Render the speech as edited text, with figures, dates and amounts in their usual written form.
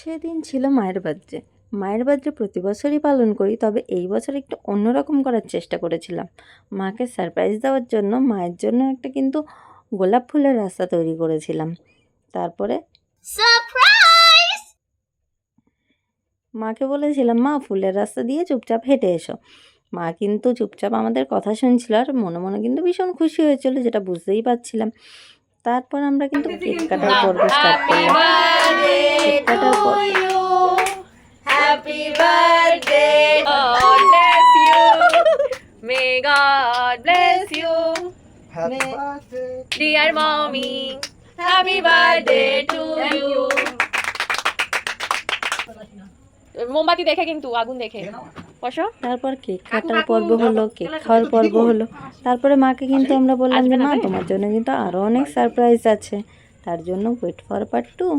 সেদিন ছিল মায়ের বার্থডে। মায়ের বার্থডে প্রতি বছরই পালন করি, তবে এই বছর একটু অন্যরকম করার চেষ্টা করেছিলাম। মাকে সারপ্রাইজ দেওয়ার জন্য মায়ের জন্য একটা কিন্তু গোলাপ ফুলের রাস্তা তৈরি করেছিলাম। তারপরে সারপ্রাইজ! মাকে বলেছিলাম, মা ফুলের রাস্তা দিয়ে চুপচাপ হেঁটে এসো। মা কিন্তু চুপচাপ আমাদের কথা শুনছিল, আর মনে মনে কিন্তু ভীষণ খুশি হয়েছিল, যেটা বুঝতেই পারছিলাম। তারপর আমরা কিন্তু কেক কাটার পর্ব স্টার্ট করলাম। কেক কাটার পর Happy birthday! God bless you. May God bless you. Happy birthday, Dear mommy, happy birthday to you. মোমবাতি দেখে কিন্তু, আগুন দেখে বসো। তারপর কেক কাটার পর্ব হলো, কেক খাওয়ার পর্ব হলো। তারপরে মাকে কিন্তু আমরা বললাম যে মা, তোমার জন্য কিন্তু আরও অনেক সারপ্রাইজ আছে, তার জন্য ওয়েট ফর পার্ট 2।